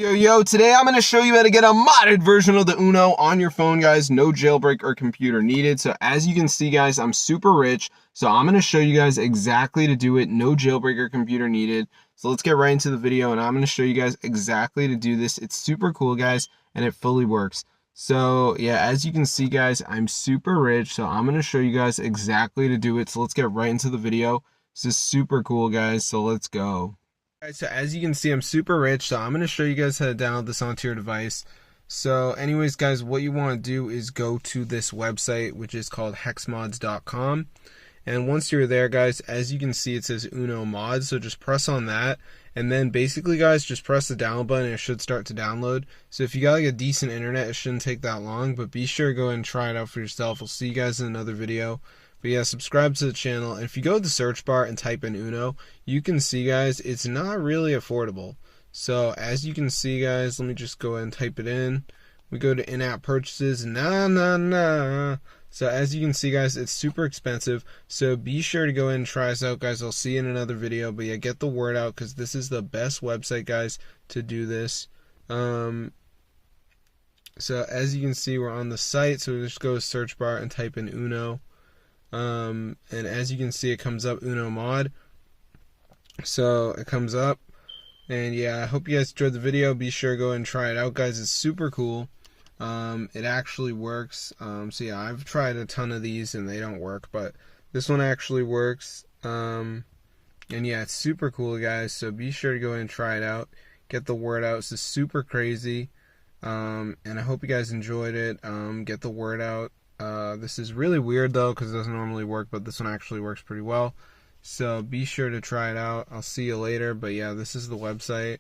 Yo, today I'm going to show you how to get a modded version of the Uno on your phone, guys. No jailbreak or computer needed. So as you can see, guys, I'm super rich. So I'm going to show you guys exactly to do it. No jailbreak or computer needed. So let's get right into the video, and I'm going to show you guys exactly to do this. It's super cool, guys, and it fully works. So yeah, as you can see, guys, I'm super rich. So I'm going to show you guys exactly to do it. So let's get right into the video. This is super cool, guys. So let's go. Alright, so as you can see, I'm super rich, so I'm going to show you guys how to download this onto your device. So anyways, guys, what you want to do is go to this website, which is called hexmods.com. And once you're there, guys, as you can see, it says Uno Mods, so just press on that. And then basically, guys, just press the download button and it should start to download. So if you got like a decent internet, it shouldn't take that long, but be sure to go ahead and try it out for yourself. I'll see you guys in another video. But yeah, subscribe to the channel, and if you go to the search bar and type in Uno, you can see, guys, it's not really affordable. So as you can see, guys, let me just go ahead and type it in. We go to in-app purchases, nah. So as you can see, guys, it's super expensive. So be sure to go ahead and try us out, guys. I'll see you in another video. But yeah, get the word out, because this is the best website, guys, to do this. So as you can see, we're on the site. So we just go to search bar and type in Uno. And as you can see, it comes up Uno Mod. So it comes up, and yeah, I hope you guys enjoyed the video. Be sure to go and try it out, guys. It's super cool. It actually works. So yeah, I've tried a ton of these and they don't work, but this one actually works. And yeah, it's super cool, guys. So be sure to go and try it out. Get the word out. This is super crazy. And I hope you guys enjoyed it. Get the word out. This is really weird though, because it doesn't normally work, but this one actually works pretty well. So be sure to try it out. I'll see you later. But yeah, this is the website.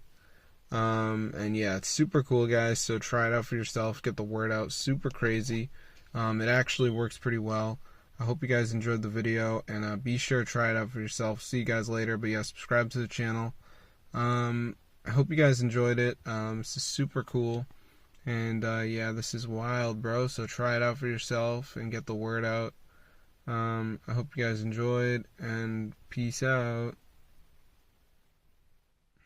And yeah, it's super cool, guys. So try it out for yourself. Get the word out. Super crazy. It actually works pretty well. I hope you guys enjoyed the video, and be sure to try it out for yourself. See you guys later. But yeah, subscribe to the channel. I hope you guys enjoyed it. This is super cool. And yeah, this is wild, bro. So try it out for yourself and get the word out. I hope you guys enjoyed, and peace out.